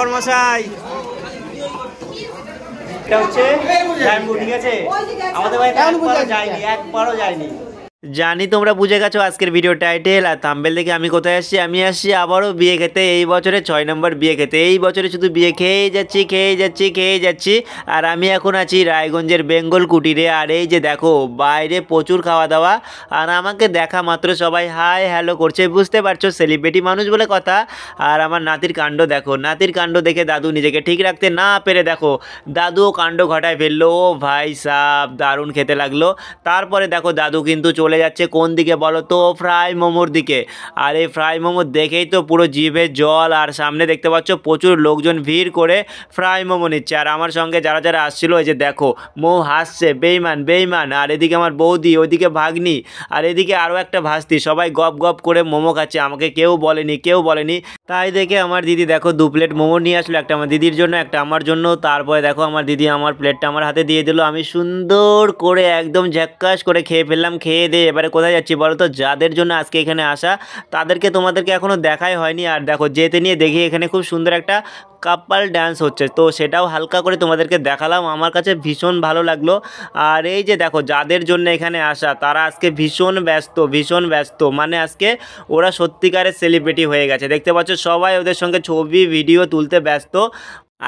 বড়মশাই, এটা হচ্ছে জাম্বু, ঠিক আছে? আমাদের বাড়িতে একবারও যায়নি। জানি তোমরা বুঝে গেছো আজকের ভিডিও টাইটেল আর থাম্বনেল দেখে আমি কোথায় আসছি। আমি আসছি আবারও বিয়ে খেতে, এই বছরে 6 নম্বর বিয়ে খেতে। এই বছরে শুধু বিয়ে খেয়েই যাচ্ছি। আর আমি এখন আছি রায়গঞ্জের বেঙ্গল কুটিরে। আর এই যে দেখো বাইরে প্রচুর খাওয়া দাওয়া, আর আমাকে দেখা মাত্র সবাই হাই হ্যালো করছে, বুঝতে পারছো সেলিব্রিটি মানুষ বলে কথা। আর আমার নাতির কাণ্ড দেখো, নাতির কাণ্ড দেখে দাদু নিজেকে ঠিক রাখতে না পেরে দেখো দাদুও কাণ্ড ঘটায় ফেললো। ও ভাই সাব, দারুণ খেতে লাগলো। তারপরে দেখো দাদু কিন্তু চলে যাচ্ছে কোন দিকে বলো তো? ফ্রাই মোমোর দিকে। আর এই ফ্রাই মোমো দেখেই তো পুরো জিভে জল। আর সামনে দেখতে পাচ্ছ প্রচুর লোকজন ভিড় করে ফ্রাই মোমো নিচ্ছে। আর আমার সঙ্গে যারা যারা আসছিল, এই যে দেখো মৌ হাসছে, বেইমান। আর এদিকে আমার বৌদি, ওইদিকে ভাগ্নি, আর এদিকে আরও একটা ভাস্তি, সবাই গপ গপ করে মোমো খাচ্ছে। আমাকে কেউ বলেনি। তাই দেখে আমার দিদি দেখো 2 প্লেট মোমো নিয়ে আসলো, একটা আমার দিদির জন্য, একটা আমার জন্য। তারপরে দেখো আমার দিদি আমার প্লেটটা আমার হাতে দিয়ে দিল। আমি সুন্দর করে একদম ঝাক্কাস করে খেয়ে ফেললাম। খেয়ে দিয়ে এবারে কোথায় যাচ্ছি বলো তো? যাদের জন্য আজকে এখানে আসা তাদেরকে তোমাদেরকে এখনও দেখাই হয়নি। আর দেখো যেতে নিয়ে দেখি এখানে খুব সুন্দর একটা কাপল ডান্স হচ্ছে, তো সেটাও হালকা করে তোমাদেরকে দেখালাম। আমার কাছে ভীষণ ভালো লাগলো। আর এই যে দেখো যাদের জন্য এখানে আসা তারা আজকে ভীষণ ব্যস্ত, মানে আজকে ওরা সত্যিকারের সেলিব্রিটি হয়ে গেছে। দেখতে পাচ্ছ সবাই ওদের সঙ্গে ছবি ভিডিও তুলতে ব্যস্ত।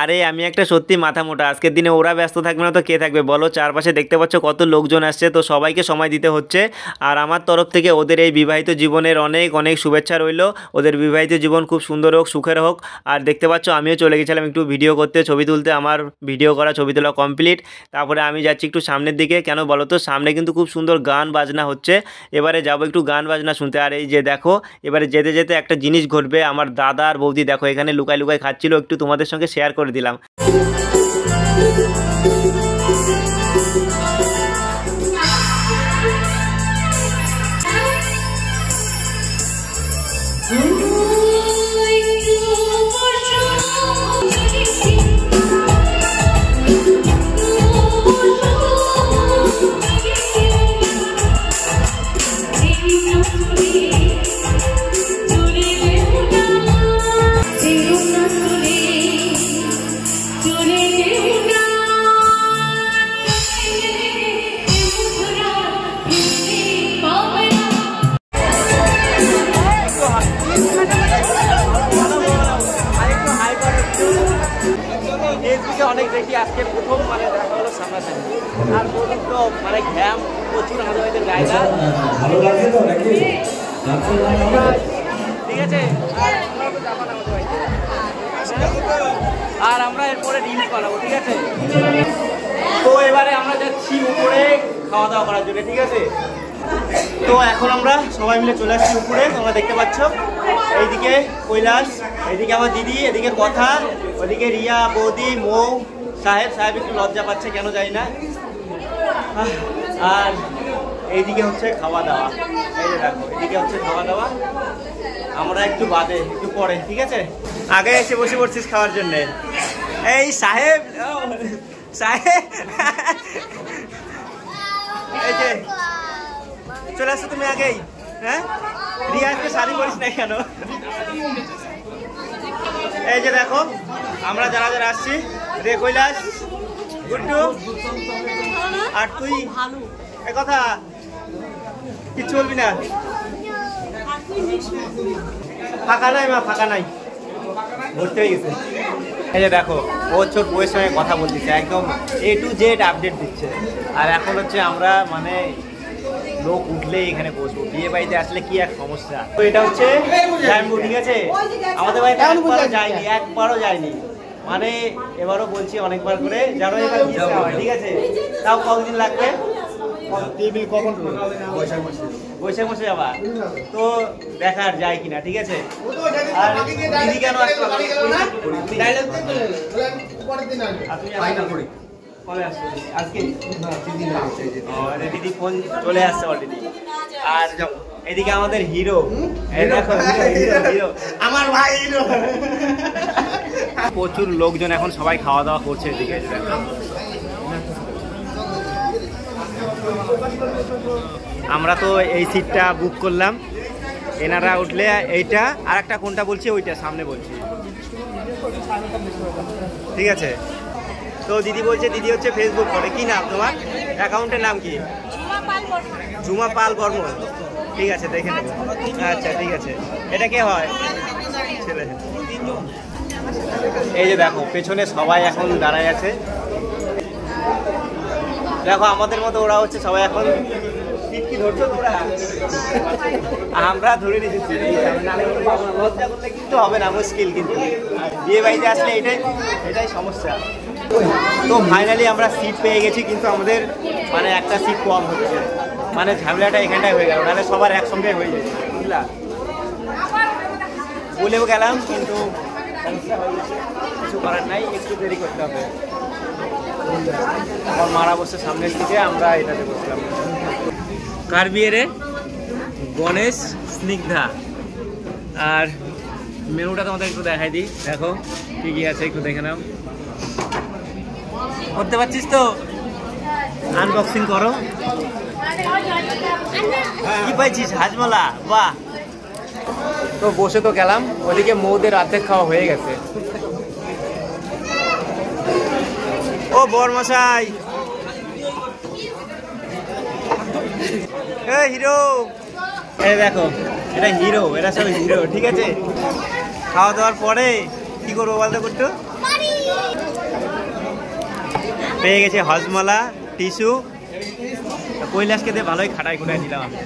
আরে আমি একটা সত্যি মাথা মোটা, আজকের দিনে ওরা ব্যস্ত থাকবে না তো কে থাকবে বলো? চারপাশে দেখতে পাচ্ছ কত লোকজন আসছে, তো সবাইকে সময় দিতে হচ্ছে। আর আমার তরফ থেকে ওদের এই বিবাহিত জীবনের অনেক শুভেচ্ছা রইল। ওদের বিবাহিত জীবন খুব সুন্দর হোক, সুখের হোক। আর দেখতে পাচ্ছ আমিও চলে গেছিলাম একটু ভিডিও করতে, ছবি তুলতে। আমার ভিডিও করা, ছবি তোলা কমপ্লিট। তারপরে আমি যাচ্ছি একটু সামনের দিকে। কেন বলো তো? সামনে কিন্তু খুব সুন্দর গান বাজনা হচ্ছে, এবারে যাবো একটু গান বাজনা শুনতে। আর এই যে দেখো এবারে যেতে যেতে একটা জিনিস ঘটবে। আমার দাদা আর বৌদি দেখো এখানে লুকাই খাচ্ছিল, একটু তোমাদের সঙ্গে শেয়ার করে দিলাম। অনেক দেখি আজকে প্রথম মানে দেখা হলো সামনাসামনি। আর বলুন তো মানে ঘ্যাম প্রচুর আমাদের বাড়িতে জায়গা, ঠিক আছে? আর আমরা এরপরে রিলস বানাবো, ঠিক আছে? তো এবারে আমরা যাচ্ছি উপরে খাওয়া দাওয়া করার জন্য, ঠিক আছে? তো এখন আমরা সবাই মিলে চলে আসছি উপরে, তোমরা দেখতে পাচ্ছ। এইদিকে কৈলাস, এইদিকে আমার দিদি, এদিকে কথা, ওইদিকে রিয়া, বৌদি, মৌ, সাহেব একটু লজ্জা পাচ্ছে কেন জানি না। আর এইদিকে হচ্ছে খাওয়া দাওয়া, এই যে দেখো এদিকে হচ্ছে খাওয়া দাওয়া। আমরা একটু বাদে, একটু পরে, ঠিক আছে? আগে এসে বসে পড়ছিস খাওয়ার জন্যে। এই সাহেব, এই যে চলে আসছো তুমি আগেই। হ্যাঁ রিয়া আজকে শাড়ি পরিস না কেন? এই যে দেখো আমরা যারা যারা আসছি, রে কৈলাস, গুড্ডু, আর তুই এ কথা কিচ্ছু বলবি না। ফাঁকা নাই মা, ফাঁকা নাই, ভর্তি হয়ে গেছে। এই যে দেখো ও ছোট বউয়ের সঙ্গে কথা বলতেছে, একদম A to Z আপডেট দিচ্ছে। আর এখন হচ্ছে আমরা মানে লোক উঠলেই এখানে বসবো, বিয়ে বাড়িতে আসলে কি এক সমস্যা। তো এটা হচ্ছে জাম্বু, ঠিক আছে? আমাদের বাড়িতে একবারও যায়নি, মানে এবারও বলছি অনেকবার করে, জানো এবার মিশতে হয়, ঠিক আছে? তাও কতদিন লাগবে? বৈশাখ মাসে যাবা, তো দেখার যায় কিনা, ঠিক আছে? আর দিদি কেন আসতে আজকে? দিদি ফোন চলে আসছে অলরেডি। আর এদিকে আমাদের হিরো, আমার ভাই হিরো। প্রচুর লোকজন এখন সবাই খাওয়া দাওয়া করছে এদিকে। আমরা তো এই সিটটা বুক করলাম, এনারা উঠলে এইটা, আর একটা কোনটা বলছি ওইটা সামনে বলছি। ঠিক আছে। তো দিদি বলছে, দিদি হচ্ছে ফেসবুক করে। কি নাম তোমার অ্যাকাউন্টের নাম? কি? ঝুমা পাল বর্মন। ঠিক আছে, দেখে নেব। আচ্ছা ঠিক আছে। এটা কে হয়? ছেলে। এই যে দেখো পেছনে সবাই এখন দাঁড়ায় আছে। দেখো আমাদের মতো ওরা হচ্ছে সবাই এখন। কি ধরছো তোমরা? আমরা ধরে নিয়েছি। লজ্জা করলে কিন্তু হবে না, মুশকিল। কিন্তু বিয়ে বাড়িতে আসলে এটাই সমস্যা। তো ফাইনালি আমরা সিট পেয়ে গেছি, কিন্তু আমাদের মানে একটা সিট কম হচ্ছে। মানে ঝামেলাটা এখানটায় হয়ে গেল, নাহলে সবার একসঙ্গে হয়ে যায়, বুঝলা? বলেও গেলাম কিন্তু সমস্যা হয়ে গেছে, কিছু করার নাই, একটু দেরি করতে হবে। আমার মারা বসে সামনের দিকে, আমরা এটাতে বসলাম। কার বিয়ে রে? গণেশ, স্নিগ্ধা। আর মেনুটা তোমাদের একটু দেখাই দিই। দেখো কি কি আছে, একটু দেখে নাও। করতে পারছিস তো? আনবক্সিং করো। কি পাইছিস? হাজমলা। বাহ। তো বসে তো গেলাম, ওদিকে মৌদের অর্ধেক খাওয়া হয়ে গেছে। ও বরমশাই, হিরো। এই দেখো এটা হিরো, এরা সব হিরো। ঠিক আছে, খাওয়া দাওয়ার পরে কি করবো বলতে করতো? পেয়ে গেছে হজমলা, টিস্যু। কৈলাসকে দিয়ে ভালোই খাটাই খুটাই দিলাম আমি।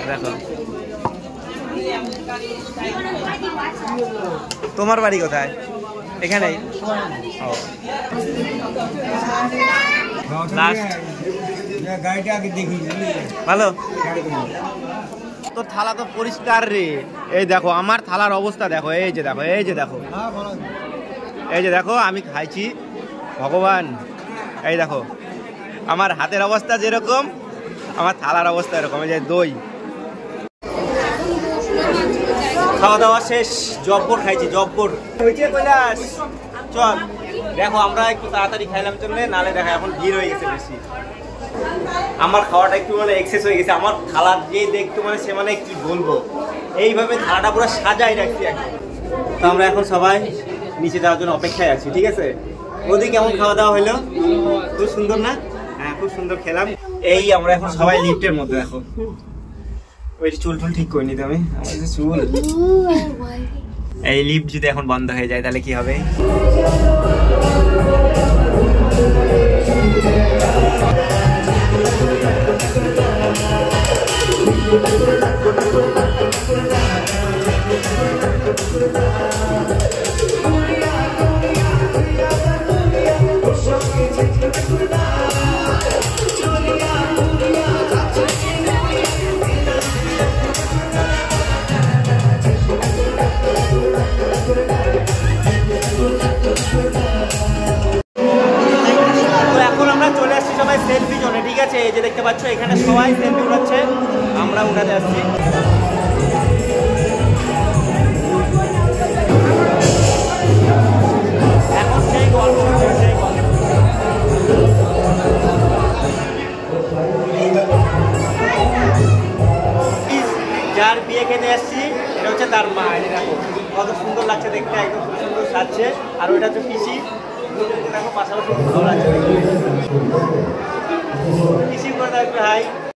দেখো তোমার বাড়ি কোথায়? এখানেই। ভালো তো, থালা তো পরিষ্কার রে। এই দেখো আমার থালার অবস্থা দেখো। এই যে দেখো, এই যে দেখো, এই যে দেখো আমি খাইছি। ভগবান, এই দেখো আমার হাতের অবস্থা যেরকম, আমার থালার অবস্থা এরকম। এই যে দই। খাওয়া দাওয়া শেষ, জব্বর খাইছি, জব্বর হয়েছে। কৈলাস চল। দেখো আমরা একটু তাড়াতাড়ি খাইলাম জন্য, নালে দেখা এখন ভিড় হয়ে গেছে বেশি। আমার খাওয়াটা একটু মানে এক্সেস হয়ে গেছে। আমার থালা যে দেখতো মানে সে মানে কি বলবো, এইভাবে থালাটা পুরো সাজাই রাখছি এখন। তো আমরা এখন সবাই নিচে যাওয়ার জন্য অপেক্ষায় আছি। ঠিক আছে, ওদিকে কেমন খাওয়া দাওয়া হলো? খুব সুন্দর না? হ্যাঁ খুব সুন্দর খেলাম। এই আমরা এখন সবাই লিফটের মধ্যে। দেখো ওই চুল টুল ঠিক করে নিতে আমি, চুল। এই লিফট যদি এখন বন্ধ হয়ে যায় তাহলে কি হবে? সেলফি জোনে। ঠিক আছে, এই যে দেখতে পাচ্ছ এখানে সবাই সেলফি উঠাচ্ছে, আমরা উঠাতে আসছি। এখন সেই গল্প, সেই গল্প। যার বিয়ে খেতে আসছি এটা হচ্ছে তার মা। দেখো কত সুন্দর লাগছে দেখতে, একদম খুব সুন্দর সাজছে। আর ওইটা হচ্ছে পিসি। দেখো পাশাপাশি ভালো লাগছে।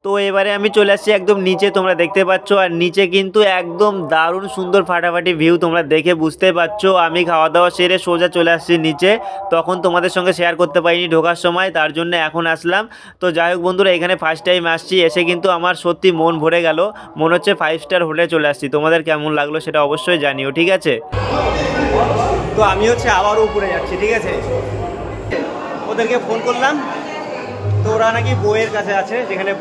তো এবারে আমি চলে আসছি একদম নিচে, তোমরা দেখতে পাচ্ছ। আর নিচে কিন্তু একদম দারুণ সুন্দর ফাটাফাটি ভিউ, তোমরা দেখে বুঝতে পারছো। আমি খাওয়া দাওয়া সেরে সোজা চলে আসছি নিচে, তখন তোমাদের সঙ্গে শেয়ার করতে পারিনি ঢোকার সময়, তার জন্য এখন আসলাম। তো যাই হোক বন্ধুরা, এখানে ফার্স্ট টাইম আসছি, এসে কিন্তু আমার সত্যি মন ভরে গেল, মনে হচ্ছে 5 স্টার হোটেলে চলে আসছি। তোমাদের কেমন লাগলো সেটা অবশ্যই জানিও। ঠিক আছে, তো আমি হচ্ছে আবারও উপরে যাচ্ছি। ঠিক আছে, ওদেরকে ফোন করলাম, তো ওরা নাকি বউয়ের কাছে আছে, যেখানে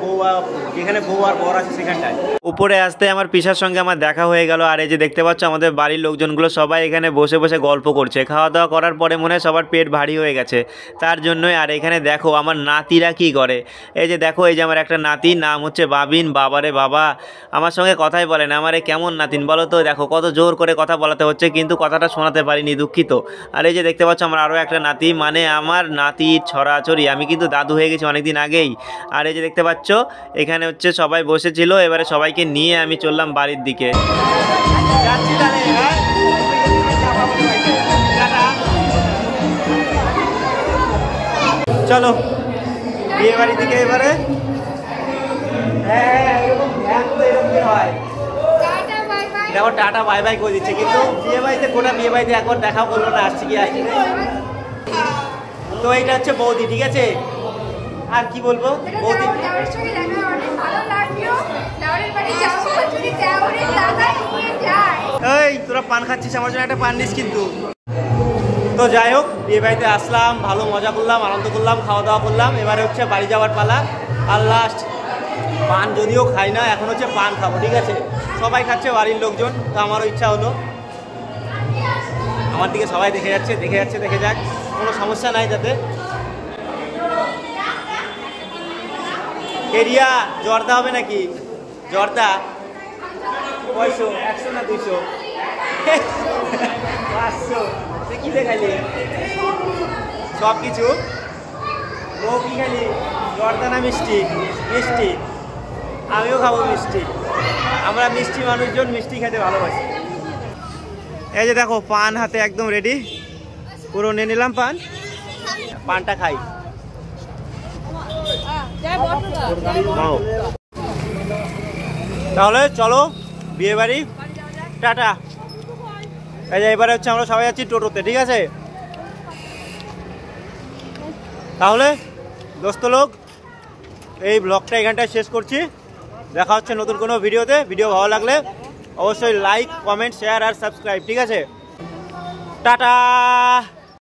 বউ আর বর আছে সেখানটায়। উপরে আসতে আমার পিসার সঙ্গে আমার দেখা হয়ে গেল। আর এই যে দেখতে পাচ্ছ আমাদের বাড়ির লোকজনগুলো সবাই এখানে বসে বসে গল্প করছে। খাওয়া দাওয়া করার পরে মনে হয় সবার পেট ভারী হয়ে গেছে, তার জন্যই। আর এখানে দেখো আমার নাতিরা কি করে। এই যে দেখো, এই যে আমার একটা নাতি, নাম হচ্ছে বাবিন। বাবারে বাবা, আমার সঙ্গে কথাই বলে না। আমার কেমন নাতিন বলো তো? দেখো কত জোর করে কথা বলাতে হচ্ছে, কিন্তু কথাটা শোনাতে পারিনি, দুঃখিত। আর এই যে দেখতে পাচ্ছ আমার আরও একটা নাতি, মানে আমার নাতির ছড়াছড়ি। আমি কিন্তু দাদু হয়ে গেছি অনেকদিন আগেই। আর এই যে দেখতে পাচ্ছ এখানে হচ্ছে সবাই বসেছিল, এবারে সবাইকে নিয়ে আমি চললাম বাড়ির দিকে। চলো বিয়ে বাড়ি থেকে এবারে দেখো টাটা বাই বাই করে দিচ্ছে, কিন্তু বিয়ে বাড়িতে গোটা বিয়ে বাড়িতে একবার দেখা করলো না আসছে কি আসছে। তো এইটা হচ্ছে বৌদি, ঠিক আছে। আর কি বলবো, বৌদি এই তোরা পান খাচ্ছিস, আমার জন্য একটা পান নিস কিন্তু। তো যাই হোক, বিয়ে বাড়িতে আসলাম, ভালো মজা করলাম, আনন্দ করলাম, খাওয়া দাওয়া করলাম। এবারে হচ্ছে বাড়ি যাওয়ার পালা। আর লাস্ট পান যদিও খাই না, এখন হচ্ছে পান খাবো, ঠিক আছে। সবাই খাচ্ছে বাড়ির লোকজন, তো আমারও ইচ্ছা হলো। আমার দিকে সবাই দেখে যাচ্ছে, দেখে যাক, কোনো সমস্যা নাই যাতে। এরিয়া জর্দা হবে নাকি? জর্দা 500, 100 না 200, 500। তুই কি দেখালি? সব কিছু। ও কি খালি জর্দা না মিষ্টি? মিষ্টি। আমিও খাবো মিষ্টি। আমরা মিষ্টি মানুষজন মিষ্টি খেতে ভালোবাসি। এই যে দেখো পান হাতে একদম রেডি, পুরো নিয়ে নিলাম পান। পানটা খাই। তাহলে চলো বিয়ে বাড়ি, টাটা। এই যে এবারে হচ্ছে আমরা সবাই যাচ্ছি টোটোতে, ঠিক আছে। তাহলে দোস্ত লোক, এই ব্লগটা এখানটায় শেষ করছি। দেখা হচ্ছে নতুন কোনো ভিডিওতে। ভিডিও ভালো লাগলে অবশ্যই লাইক, কমেন্ট, শেয়ার আর সাবস্ক্রাইব, ঠিক আছে। টাটা।